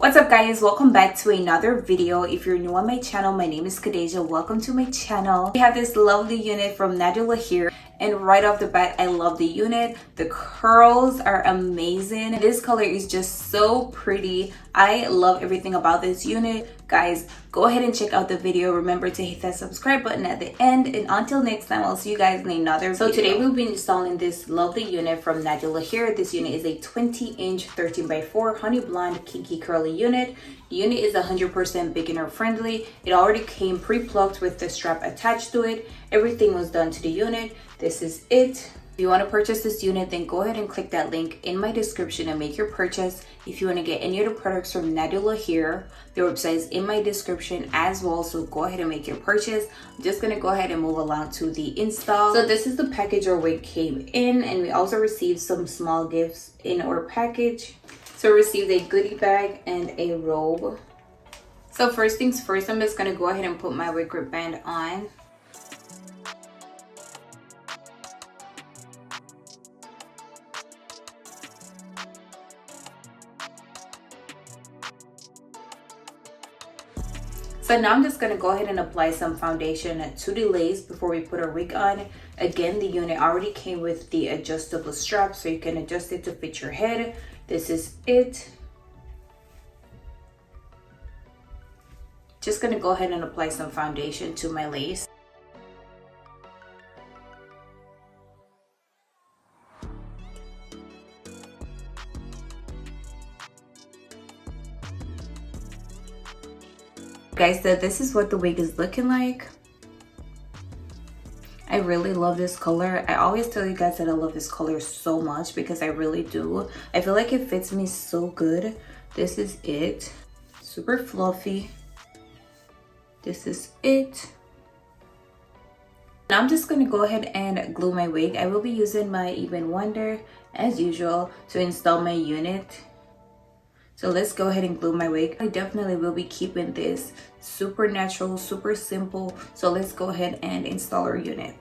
What's up guys, welcome back to another video. If you're new on my channel, my name is Kadeja. Welcome to my channel. We have this lovely unit from Nadula here, and right off the bat I love the unit. The curls are amazing. This color is just so pretty. I love everything about this unit. Guys, go ahead and check out the video. Remember to hit that subscribe button at the end, and until next time I'll see you guys in another video. So today we'll be installing this lovely unit from Nadula here. This unit is a 20-inch 13x4 honey blonde kinky curly unit. The unit is 100% beginner friendly. It already came pre-plucked with the strap attached to it. Everything was done to the unit. This is it. If you want to purchase this unit, then go ahead and click that link in my description and make your purchase. If you want to get any of the products from Nadula here, their website is in my description as well, so go ahead and make your purchase. I'm just going to go ahead and move along to the install. So this is the package our wig came in, and we also received some small gifts in our package. So we received a goodie bag and a robe. So first things first, I'm just going to go ahead and put my wig grip band on. So now I'm just going to go ahead and apply some foundation to the lace before we put our wig on. Again, the unit already came with the adjustable strap, so you can adjust it to fit your head. This is it. Just going to go ahead and apply some foundation to my lace. Guys, so this is what the wig is looking like. I really love this color. I always tell you guys that I love this color so much because I really do. I feel like it fits me so good. This is it. Super fluffy. This is it. Now I'm just going to go ahead and glue my wig. I will be using my Even Wonder as usual to install my unit. So let's go ahead and glue my wig. I definitely will be keeping this super natural, super simple. So let's go ahead and install our unit.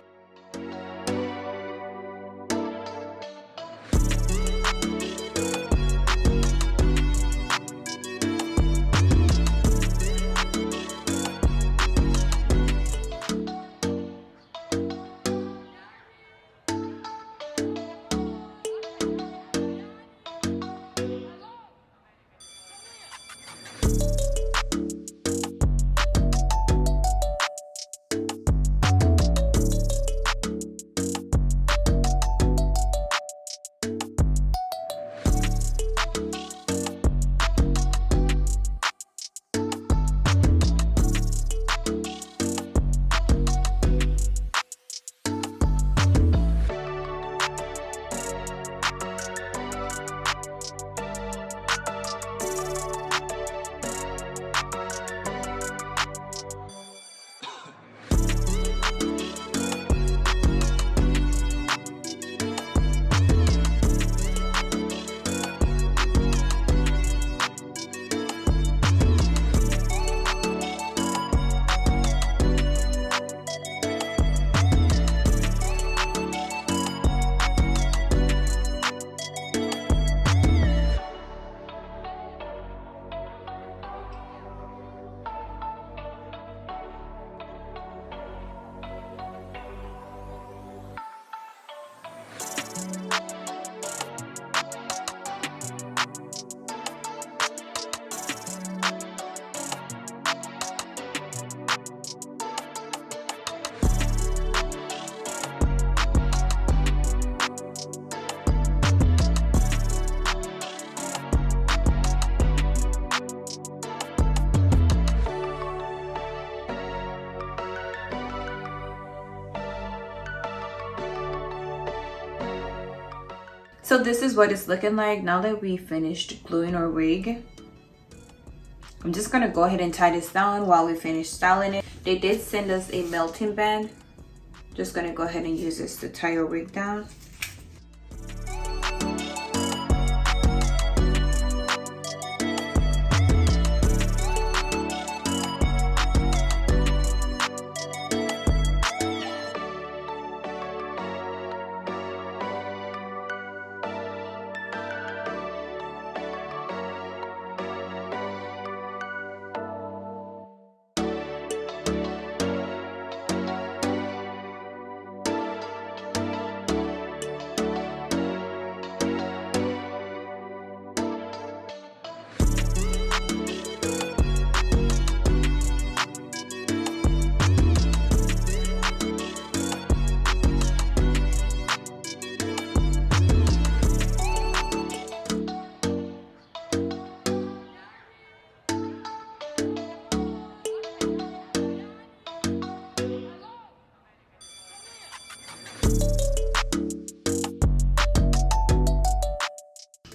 So this is what it's looking like now that we finished gluing our wig. I'm just gonna go ahead and tie this down while we finish styling it. They did send us a melting band. Just gonna go ahead and use this to tie our wig down.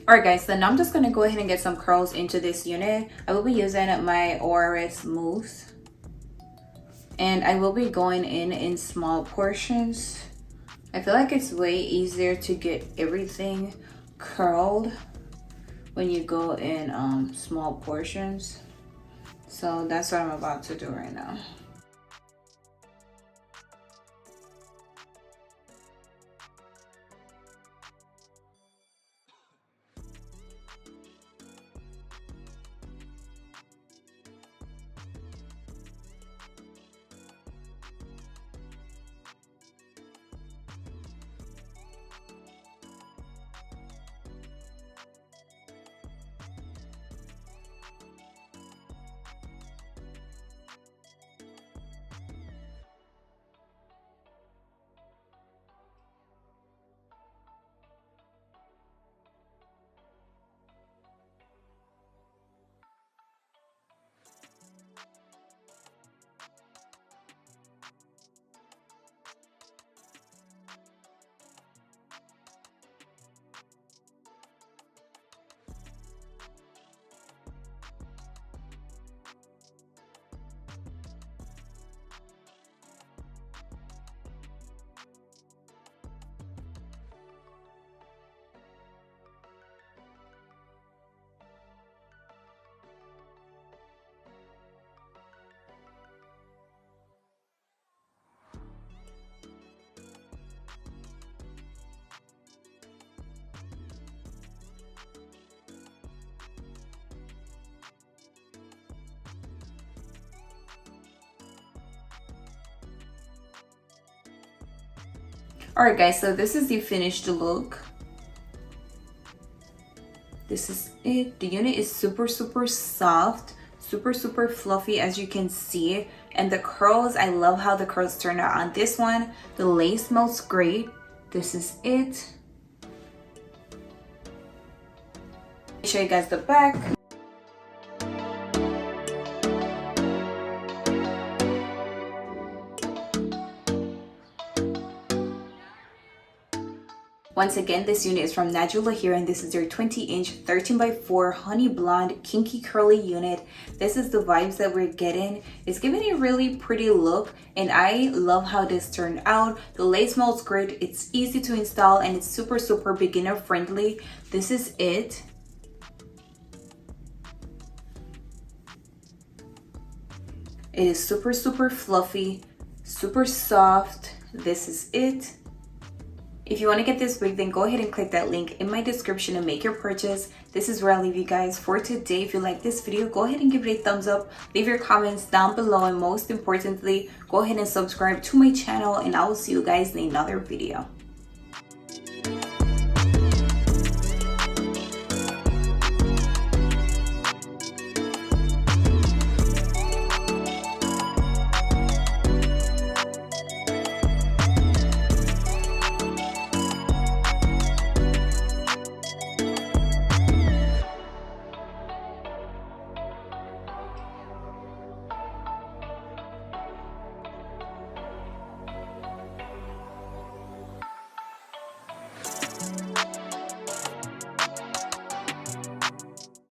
Alright guys, so now I'm just going to go ahead and get some curls into this unit. I will be using my ORS mousse. And I will be going in small portions. I feel like it's way easier to get everything curled when you go in small portions. So that's what I'm about to do right now. Alright guys, so this is the finished look. This is it. The unit is super soft, super fluffy, as you can see. And the curls, I love how the curls turned out on this one. The lace smells great. This is it. I'll show you guys the back. Once again, this unit is from Nadula here, and this is their 20-inch 13x4 honey blonde kinky curly unit. This is the vibes that we're getting. It's giving a really pretty look, and I love how this turned out. The lace smells great. It's easy to install, and it's super beginner friendly. This is it. It is super fluffy, super soft. This is it. If you want to get this wig, then go ahead and click that link in my description and make your purchase. This is where I leave you guys for today. If you like this video, go ahead and give it a thumbs up. Leave your comments down below, and most importantly, go ahead and subscribe to my channel, and I will see you guys in another video.